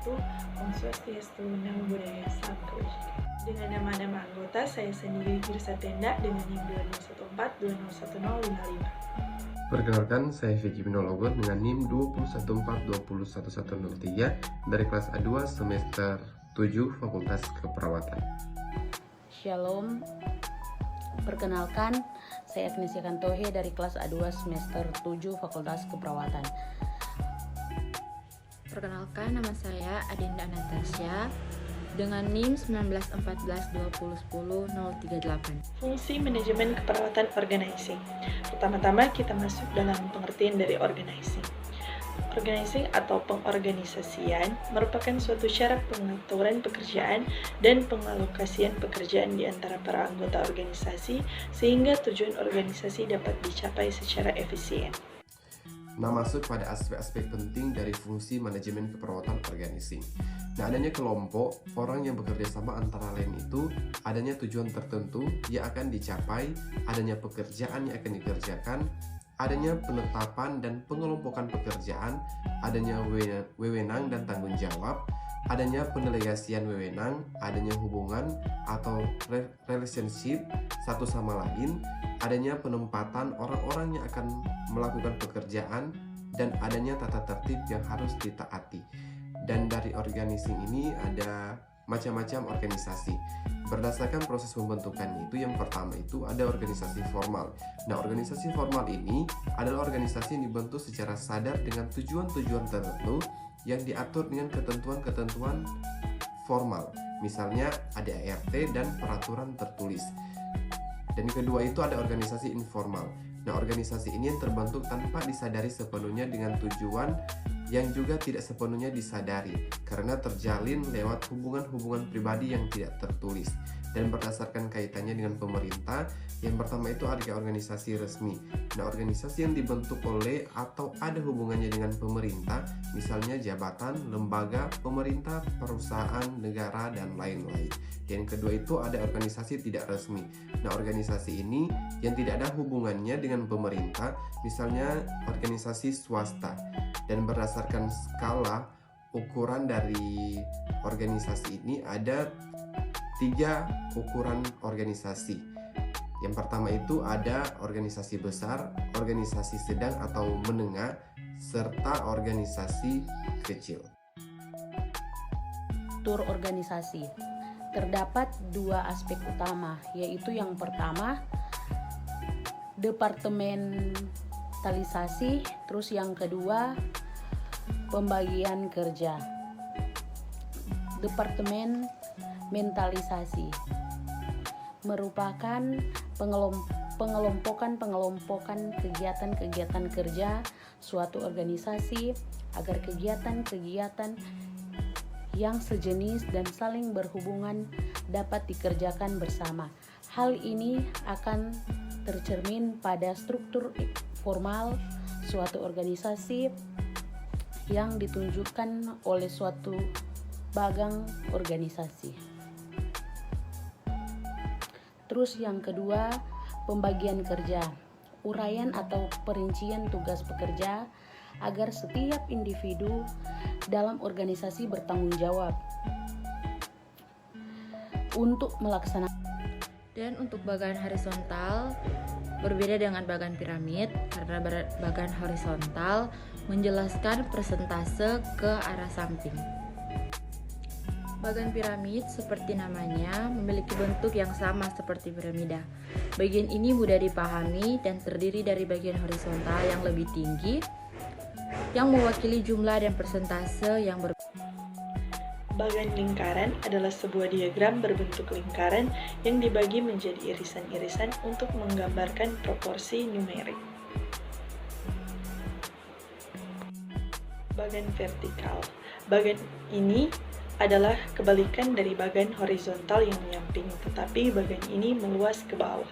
wabarakatuh. Om Swastiastu, Namo Buddhaya, Salam Kebajikan. Dengan nama-nama anggota, saya sendiri Girsa Tenda dengan NIM 2014-2010-55. Perkenalkan, saya Vicky Binologo dengan NIM 214-211-1103 dari kelas A2 semester 7 Fakultas Keperawatan. Shalom, perkenalkan saya Agnesia Kantohe dari kelas A2 semester 7 Fakultas Keperawatan. Perkenalkan, nama saya Adinda Natasha dengan NIM 1914-2010-038. Fungsi manajemen keperawatan organizing. Pertama-tama kita masuk dalam pengertian dari organizing. Organizing atau pengorganisasian merupakan suatu cara pengaturan pekerjaan dan pengalokasian pekerjaan di antara para anggota organisasi sehingga tujuan organisasi dapat dicapai secara efisien. Nah, masuk pada aspek-aspek penting dari fungsi manajemen keperawatan organizing. Nah, adanya kelompok orang yang bekerja sama antara lain itu adanya tujuan tertentu yang akan dicapai, adanya pekerjaan yang akan dikerjakan, adanya penetapan dan pengelompokan pekerjaan, adanya wewenang dan tanggung jawab, adanya pendelegasian wewenang, adanya hubungan atau relationship satu sama lain, adanya penempatan orang-orang yang akan melakukan pekerjaan, dan adanya tata tertib yang harus ditaati. Dan dari organizing ini ada macam-macam organisasi. Berdasarkan proses pembentukan itu, yang pertama itu ada organisasi formal. Nah, organisasi formal ini adalah organisasi yang dibentuk secara sadar dengan tujuan-tujuan tertentu yang diatur dengan ketentuan-ketentuan formal. Misalnya ada ART dan peraturan tertulis. Dan kedua itu ada organisasi informal. Nah, organisasi ini yang terbentuk tanpa disadari sepenuhnya dengan tujuan yang juga tidak sepenuhnya disadari karena terjalin lewat hubungan-hubungan pribadi yang tidak tertulis dan berdasarkan kaitannya dengan pemerintah. Yang pertama itu ada organisasi resmi. Nah, organisasi yang dibentuk oleh atau ada hubungannya dengan pemerintah, misalnya jabatan, lembaga, pemerintah, perusahaan, negara, dan lain-lain. Yang kedua itu ada organisasi tidak resmi. Nah, organisasi ini yang tidak ada hubungannya dengan pemerintah, misalnya organisasi swasta. Dan berdasarkan skala ukuran dari organisasi ini ada 3 ukuran organisasi. Yang pertama itu ada organisasi besar, organisasi sedang atau menengah, serta organisasi kecil. Struktur organisasi. Terdapat 2 aspek utama, yaitu yang pertama departementalisasi, terus yang kedua pembagian kerja. Departementalisasi merupakan pengelompokan kegiatan-kegiatan kerja suatu organisasi agar kegiatan-kegiatan yang sejenis dan saling berhubungan dapat dikerjakan bersama. Hal ini akan tercermin pada struktur formal suatu organisasi yang ditunjukkan oleh suatu bagang organisasi. Terus yang kedua, pembagian kerja, uraian atau perincian tugas pekerja agar setiap individu dalam organisasi bertanggung jawab untuk melaksanakan. Dan untuk bagan horizontal berbeda dengan bagan piramid karena bagan horizontal menjelaskan persentase ke arah samping. Bagan piramid seperti namanya memiliki bentuk yang sama seperti piramida. Bagian ini mudah dipahami dan terdiri dari bagian horizontal yang lebih tinggi yang mewakili jumlah dan persentase yang berbeda. Bagan lingkaran adalah sebuah diagram berbentuk lingkaran yang dibagi menjadi irisan-irisan untuk menggambarkan proporsi numerik. Bagan vertikal. Bagan ini adalah kebalikan dari bagan horizontal yang menyamping, tetapi bagan ini meluas ke bawah.